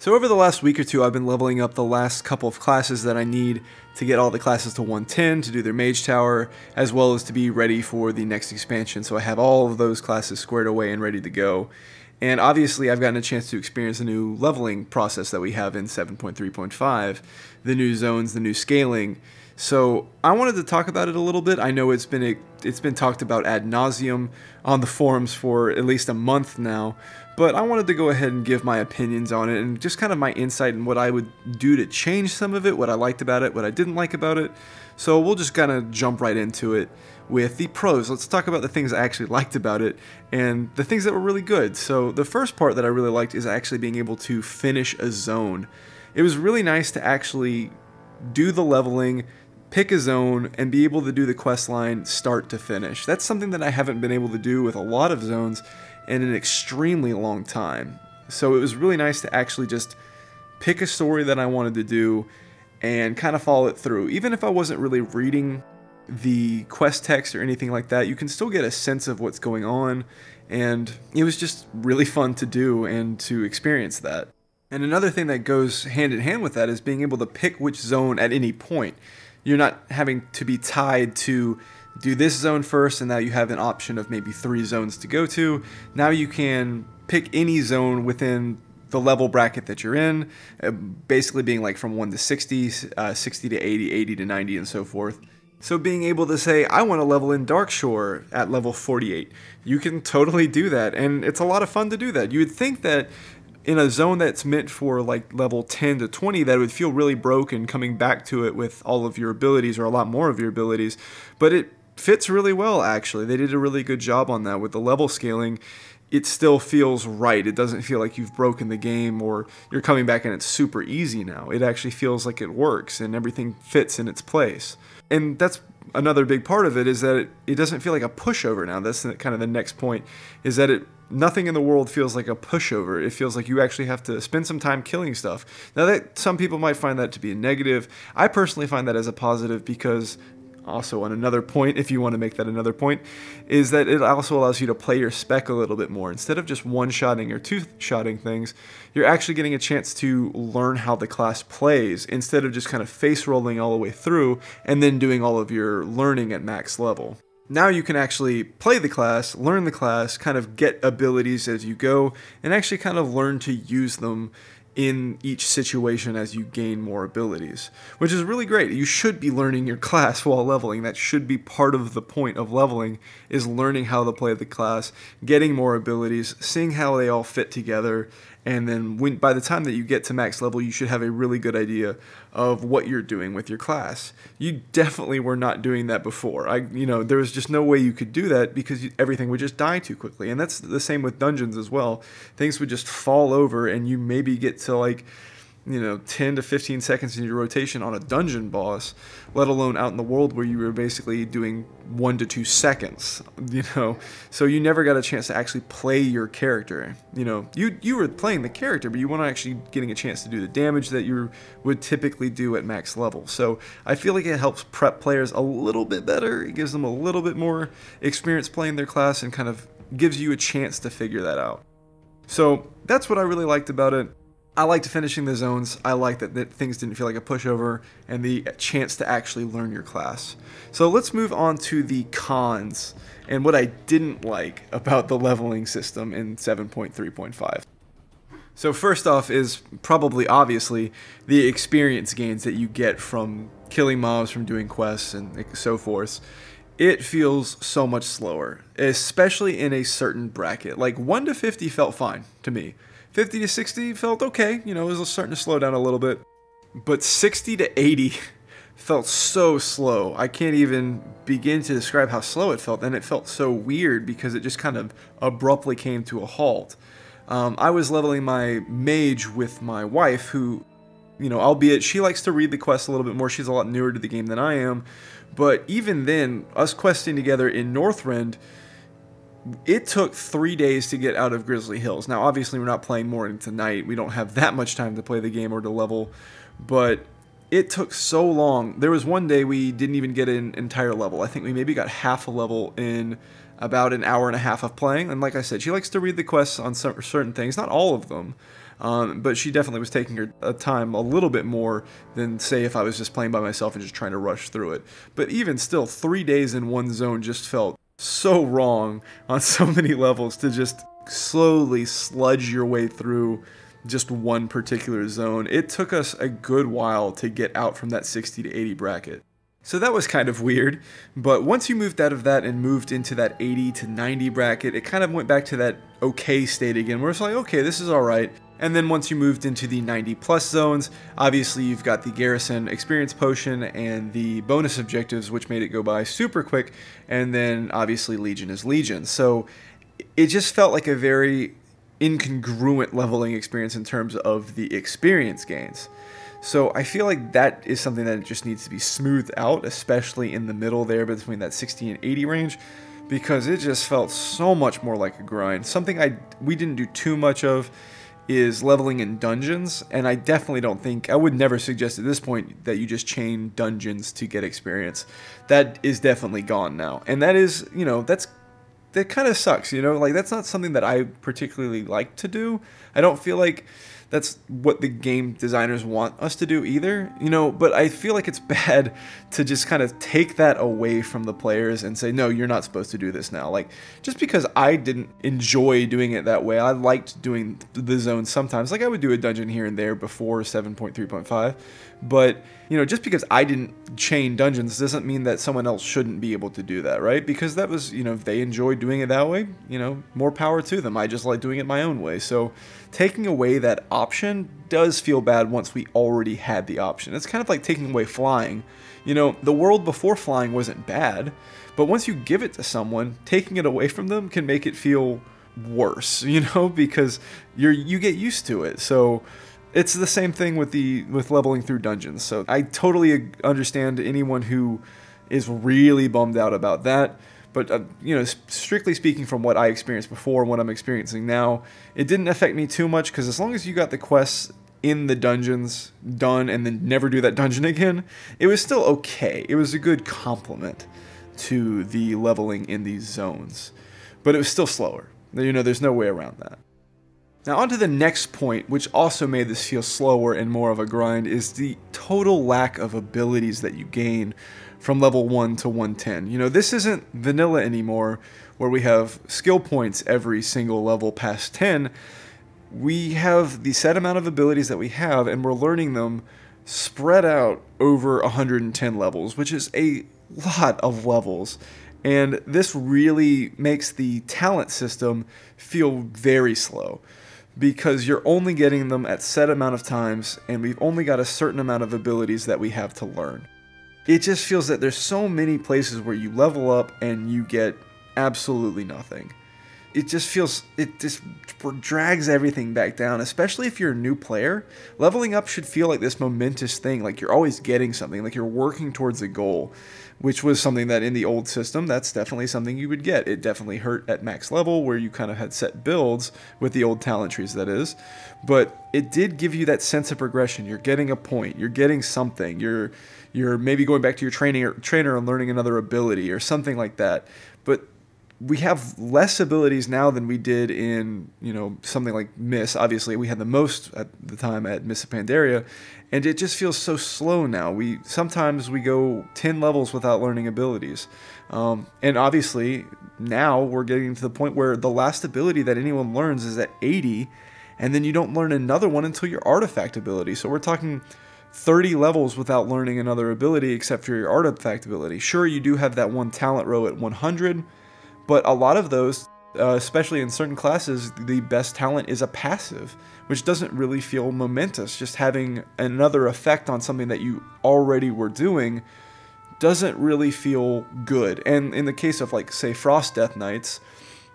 So over the last week or two, I've been leveling up the last couple of classes that I need to get all the classes to 110 to do their mage tower, as well as to be ready for the next expansion. So I have all of those classes squared away and ready to go. And obviously I've gotten a chance to experience the new leveling process that we have in 7.3.5, the new zones, the new scaling. So I wanted to talk about it a little bit. I know it's been talked about ad nauseum on the forums for at least a month now, but I wanted to go ahead and give my opinions on it and just kind of my insight and what I would do to change some of it, what I liked about it, what I didn't like about it. So we'll just kind of jump right into it with the pros. Let's talk about the things I actually liked about it and the things that were really good. So the first part that I really liked is actually being able to finish a zone. It was really nice to actually do the leveling, pick a zone, and be able to do the quest line start to finish. That's something that I haven't been able to do with a lot of zones in an extremely long time. So it was really nice to actually just pick a story that I wanted to do and kind of follow it through. Even if I wasn't really reading the quest text or anything like that, you can still get a sense of what's going on, and it was just really fun to do and to experience that. And another thing that goes hand in hand with that is being able to pick which zone at any point. You're not having to be tied to do this zone first and now you have an option of maybe 3 zones to go to. Now you can pick any zone within the level bracket that you're in, basically being like from 1 to 60, 60 to 80, 80 to 90, and so forth. So being able to say, I want to level in Darkshore at level 48, you can totally do that, and it's a lot of fun to do that. You would think that in a zone that's meant for like level 10 to 20 that it would feel really broken coming back to it with all of your abilities or a lot more of your abilities, but it fits really well actually. They did a really good job on that with the level scaling. It still feels right. It doesn't feel like you've broken the game or you're coming back and it's super easy now. It actually feels like it works and everything fits in its place. And that's another big part of it, is that it doesn't feel like a pushover now. That's kind of the next point, is that nothing in the world feels like a pushover. It feels like you actually have to spend some time killing stuff. Now, that some people might find that to be a negative. I personally find that as a positive, because also on another point, if you want to make that another point, is that it also allows you to play your spec a little bit more. Instead of just one-shotting or two-shotting things, you're actually getting a chance to learn how the class plays instead of just kind of face-rolling all the way through and then doing all of your learning at max level. Now you can actually play the class, learn the class, kind of get abilities as you go, and actually kind of learn to use them in each situation as you gain more abilities, which is really great. You should be learning your class while leveling. That should be part of the point of leveling, is learning how to play the class, getting more abilities, seeing how they all fit together, and then by the time that you get to max level, you should have a really good idea of what you're doing with your class. You definitely were not doing that before. There was just no way you could do that because everything would just die too quickly. And that's the same with dungeons as well. Things would just fall over and you maybe get to like 10 to 15 seconds in your rotation on a dungeon boss, let alone out in the world where you were basically doing 1 to 2 seconds, so you never got a chance to actually play your character. You were playing the character, but you weren't actually getting a chance to do the damage that you would typically do at max level. So I feel like it helps prep players a little bit better. It gives them a little bit more experience playing their class and kind of gives you a chance to figure that out. So that's what I really liked about it. I liked finishing the zones. I liked that things didn't feel like a pushover and the chance to actually learn your class. So let's move on to the cons and what I didn't like about the leveling system in 7.3.5. So first off is probably obviously the experience gains that you get from killing mobs, from doing quests, and so forth. It feels so much slower, especially in a certain bracket. Like 1 to 50 felt fine to me. 50 to 60 felt okay, it was starting to slow down a little bit. But 60 to 80 felt so slow. I can't even begin to describe how slow it felt, and it felt so weird because it just kind of abruptly came to a halt. I was leveling my mage with my wife, who, albeit she likes to read the quest a little bit more, she's a lot newer to the game than I am, but even then, us questing together in Northrend, it took 3 days to get out of Grizzly Hills. Now, obviously, we're not playing morning to night. We don't have that much time to play the game or to level, but it took so long. There was one day we didn't even get an entire level. I think we maybe got half a level in about an hour and a half of playing. And like I said, she likes to read the quests on certain things, not all of them. but she definitely was taking her time a little bit more than, say, if I was just playing by myself and just trying to rush through it. But even still, 3 days in one zone just felt so wrong on so many levels, to just slowly sludge your way through just one particular zone. It took us a good while to get out from that 60 to 80 bracket. So that was kind of weird, but once you moved out of that and moved into that 80 to 90 bracket, it kind of went back to that okay state again, where it's like, okay, this is alright. And then once you moved into the 90 plus zones, obviously you've got the Garrison experience potion and the bonus objectives, which made it go by super quick, and then obviously Legion is Legion. So it just felt like a very incongruent leveling experience in terms of the experience gains. So I feel like that is something that just needs to be smoothed out, especially in the middle there between that 60 and 80 range, because it just felt so much more like a grind. Something we didn't do too much of is leveling in dungeons, and I definitely don't think, I would never suggest at this point that you just chain dungeons to get experience. That is definitely gone now, and that is, you know, that kind of sucks, you know, like that's not something that I particularly like to do. I don't feel like that's what the game designers want us to do either, you know, but I feel like it's bad to just kind of take that away from the players and say, no, you're not supposed to do this now. Like, just because I didn't enjoy doing it that way, I liked doing the zones sometimes. Like, I would do a dungeon here and there before 7.3.5, but, you know, just because I didn't chain dungeons doesn't mean that someone else shouldn't be able to do that, right? Because that was, you know, if they enjoyed doing it that way, you know, more power to them. I just like doing it my own way. So taking away that option does feel bad once we already had the option. It's kind of like taking away flying. You know, the world before flying wasn't bad, but once you give it to someone, taking it away from them can make it feel worse, you know, because you get used to it. So it's the same thing with leveling through dungeons. So I totally understand anyone who is really bummed out about that. But, you know, strictly speaking from what I experienced before and what I'm experiencing now, it didn't affect me too much, because as long as you got the quests in the dungeons done and then never do that dungeon again, it was still okay. It was a good complement to the leveling in these zones. But it was still slower. You know, there's no way around that. Now on to the next point, which also made this feel slower and more of a grind, is the total lack of abilities that you gain from level 1 to 110. You know, this isn't vanilla anymore, where we have skill points every single level past 10. We have the set amount of abilities that we have, and we're learning them spread out over 110 levels, which is a lot of levels. And this really makes the talent system feel very slow, because you're only getting them at set amount of times, and we've only got a certain amount of abilities that we have to learn. It just feels that there's so many places where you level up and you get absolutely nothing. It just drags everything back down, especially if you're a new player. Leveling up should feel like this momentous thing, like you're always getting something, like you're working towards a goal, which was something that in the old system, that's definitely something you would get. It definitely hurt at max level, where you kind of had set builds with the old talent trees, that is. But it did give you that sense of progression. You're getting a point, you're getting something, you're maybe going back to your trainer and learning another ability or something like that. But we have less abilities now than we did in, you know, something like Miss. Obviously, we had the most at the time at Miss of Pandaria, and it just feels so slow now. Sometimes we go 10 levels without learning abilities. And obviously, now we're getting to the point where the last ability that anyone learns is at 80, and then you don't learn another one until your artifact ability. So we're talking 30 levels without learning another ability except for your artifact ability. Sure, you do have that one talent row at 100, but a lot of those, especially in certain classes, the best talent is a passive, which doesn't really feel momentous. Just having another effect on something that you already were doing doesn't really feel good. And in the case of, like, say, Frost Death Knights,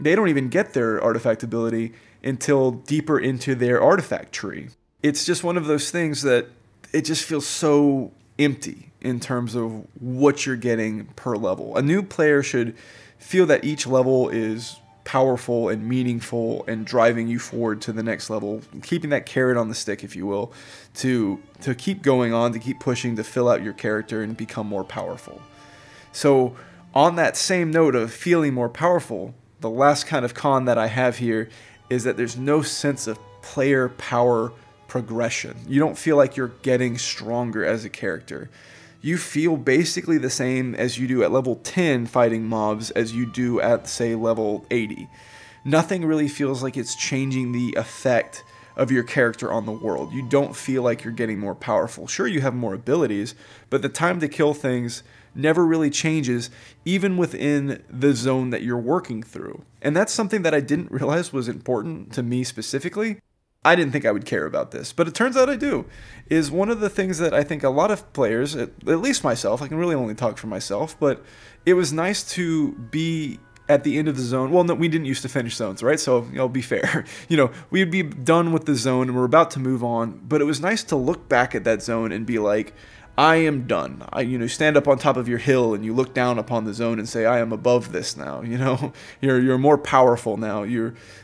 they don't even get their artifact ability until deeper into their artifact tree. It's just one of those things that it just feels so empty in terms of what you're getting per level. A new player should feel that each level is powerful and meaningful and driving you forward to the next level, keeping that carrot on the stick, if you will, to keep going on, to keep pushing, to fill out your character and become more powerful. So on that same note of feeling more powerful, the last kind of con that I have here is that there's no sense of player power progression. You don't feel like you're getting stronger as a character. You feel basically the same as you do at level 10 fighting mobs as you do at, say, level 80. Nothing really feels like it's changing the effect of your character on the world. You don't feel like you're getting more powerful. Sure, you have more abilities, but the time to kill things never really changes, even within the zone that you're working through. And that's something that I didn't realize was important to me specifically. I didn't think I would care about this, but it turns out I do. Is one of the things that I think a lot of players, at least myself, I can really only talk for myself, but it was nice to be at the end of the zone. Well, no, we didn't used to finish zones, right? So, be fair. We'd be done with the zone and we're about to move on, but it was nice to look back at that zone and be like, I am done. Stand up on top of your hill and you look down upon the zone and say, I am above this now. You're more powerful now.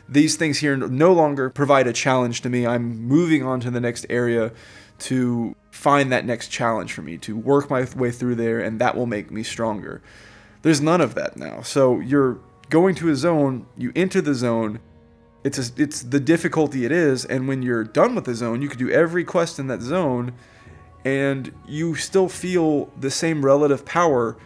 These things here no longer provide a challenge to me. I'm moving on to the next area to find that next challenge for me, to work my way through there, and that will make me stronger. There's none of that now. So you're going to a zone, you enter the zone, it's the difficulty it is, and when you're done with the zone, you can do every quest in that zone, and you still feel the same relative power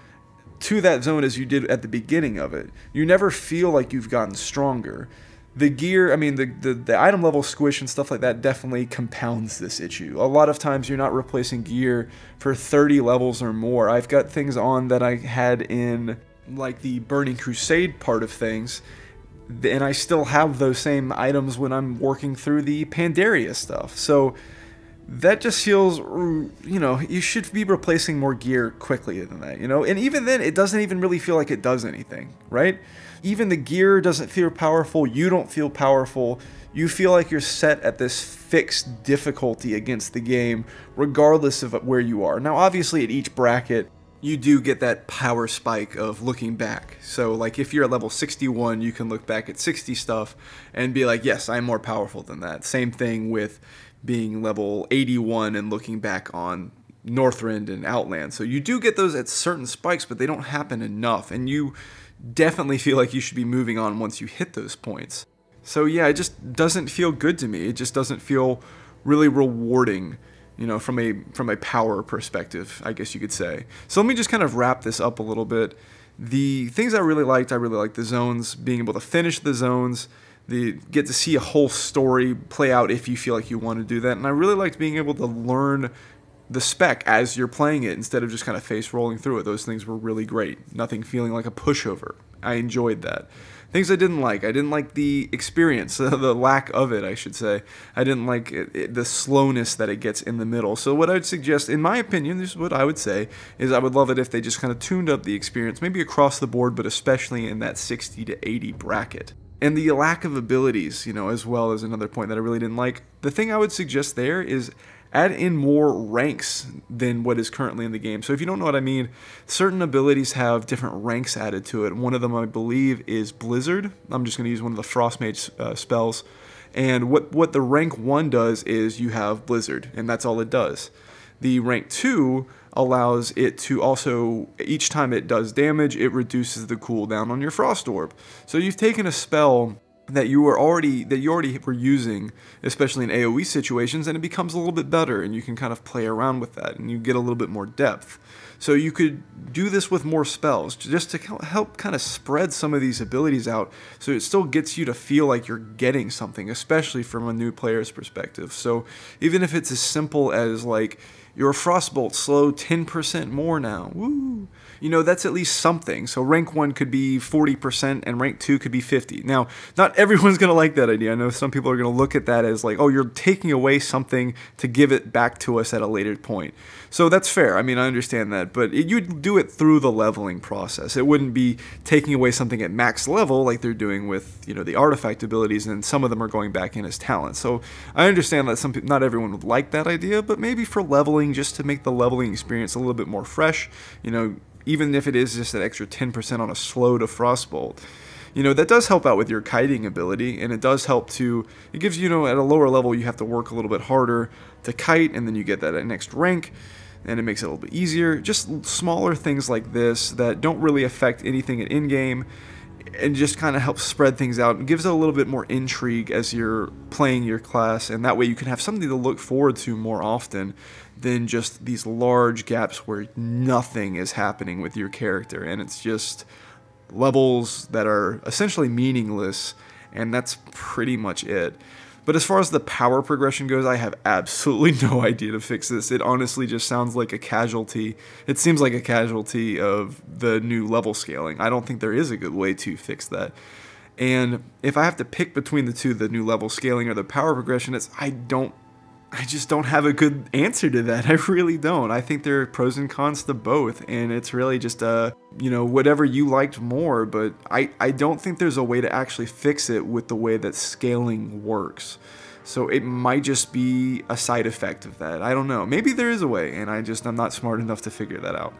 to that zone as you did at the beginning of it. You never feel like you've gotten stronger. The gear, the item level squish and stuff like that definitely compounds this issue. A lot of times you're not replacing gear for 30 levels or more. I've got things on that I had in like the Burning Crusade part of things, and I still have those same items when I'm working through the Pandaria stuff. So that just feels, you should be replacing more gear quickly than that, And even then, it doesn't even really feel like it does anything, right? Even the gear doesn't feel powerful. You don't feel powerful. You feel like you're set at this fixed difficulty against the game, regardless of where you are. Now, obviously, at each bracket, you do get that power spike of looking back. So, like, if you're at level 61, you can look back at 60 stuff and be like, yes, I'm more powerful than that. Same thing with being level 81 and looking back on Northrend and Outland. So you do get those at certain spikes, but they don't happen enough, and you definitely feel like you should be moving on once you hit those points. So yeah, it just doesn't feel good to me. It just doesn't feel really rewarding, from a power perspective, I guess you could say. So let me just kind of wrap this up a little bit. The things I really liked the zones, being able to finish the zones, get to see a whole story play out if you feel like you want to do that. And I really liked being able to learn the spec as you're playing it instead of just kind of face rolling through it. Those things were really great. Nothing feeling like a pushover. I enjoyed that. Things I didn't like the experience, the lack of it, I should say. I didn't like the slowness that it gets in the middle. So what I'd suggest, in my opinion, this is what I would say, is I would love it if they just kind of tuned up the experience, maybe across the board, but especially in that 60 to 80 bracket. And the lack of abilities, as well as another point that I really didn't like. The thing I would suggest there is add in more ranks than what is currently in the game. So if you don't know what I mean, certain abilities have different ranks added to it. One of them, I believe, is Blizzard. I'm just going to use one of the Frostmage spells. And what the rank 1 does is you have Blizzard, and that's all it does. The rank 2 allows it to also, each time it does damage, it reduces the cooldown on your Frost Orb. So you've taken a spell that you already were using, especially in AoE situations, and it becomes a little bit better, and you can kind of play around with that, and you get a little bit more depth. So you could do this with more spells, just to help kind of spread some of these abilities out, so it still gets you to feel like you're getting something, especially from a new player's perspective. So even if it's as simple as like, your Frostbolt slow 10% more now, woo! That's at least something. So rank 1 could be 40% and rank 2 could be 50. Now, not everyone's going to like that idea. I know some people are going to look at that as like, oh, you're taking away something to give it back to us at a later point. So that's fair. I understand that, but you'd do it through the leveling process. It wouldn't be taking away something at max level like they're doing with, the artifact abilities, and some of them are going back in as talent. So I understand that not everyone would like that idea, but maybe for leveling, just to make the leveling experience a little bit more fresh, even if it is just that extra 10% on a slow to Frostbolt. That does help out with your kiting ability, and it does help it gives you, at a lower level, you have to work a little bit harder to kite, and then you get that next rank, and it makes it a little bit easier. Just smaller things like this that don't really affect anything at in-game, and just kind of helps spread things out and gives it a little bit more intrigue as you're playing your class, and that way you can have something to look forward to more often than just these large gaps where nothing is happening with your character and it's just levels that are essentially meaningless, and that's pretty much it. But as far as the power progression goes, I have absolutely no idea to fix this. It honestly just sounds like a casualty. It seems like a casualty of the new level scaling. I don't think there is a good way to fix that. And if I have to pick between the two, the new level scaling or the power progression, I just don't have a good answer to that. I really don't. I think there are pros and cons to both, and it's really just whatever you liked more, but I don't think there's a way to actually fix it with the way that scaling works. So it might just be a side effect of that. I don't know. Maybe there is a way, and I'm not smart enough to figure that out.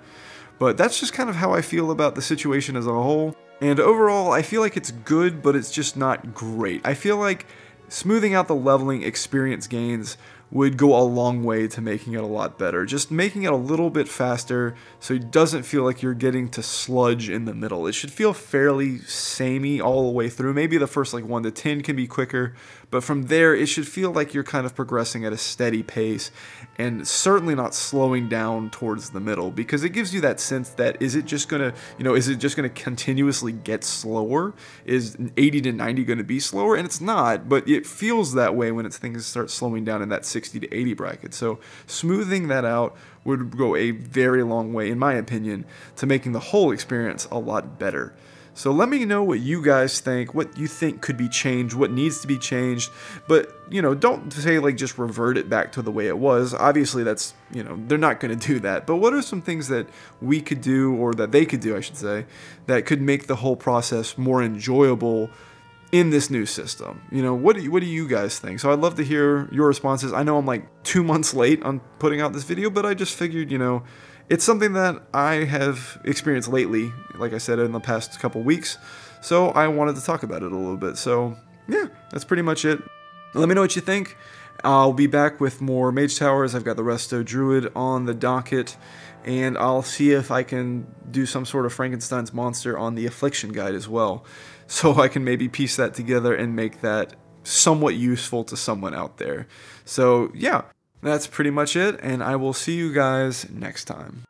But that's just kind of how I feel about the situation as a whole. And overall, I feel like it's good, but it's just not great. I feel like smoothing out the leveling experience gains would go a long way to making it a lot better. Just making it a little bit faster so it doesn't feel like you're getting to sludge in the middle. It should feel fairly samey all the way through. Maybe the first like 1 to 10 can be quicker, but from there it should feel like you're kind of progressing at a steady pace and certainly not slowing down towards the middle, because it gives you that sense that is it just gonna continuously get slower? Is 80 to 90 gonna be slower? And it's not, but it feels that way when things start slowing down in that 60 to 80 bracket. So smoothing that out would go a very long way, in my opinion, to making the whole experience a lot better. So let me know what you guys think, what you think could be changed, what needs to be changed, but, don't say, like, just revert it back to the way it was. Obviously, that's, they're not going to do that, but what are some things that we could do, or that they could do, I should say, that could make the whole process more enjoyable in this new system? What do you guys think? So I'd love to hear your responses. I know I'm like 2 months late on putting out this video, but I just figured, it's something that I have experienced lately, like I said, in the past couple weeks, so I wanted to talk about it a little bit. So yeah, that's pretty much it. Let me know what you think. I'll be back with more Mage Towers. I've got the Resto Druid on the docket, and I'll see if I can do some sort of Frankenstein's monster on the Affliction guide as well, so I can maybe piece that together and make that somewhat useful to someone out there. So yeah, that's pretty much it, and I will see you guys next time.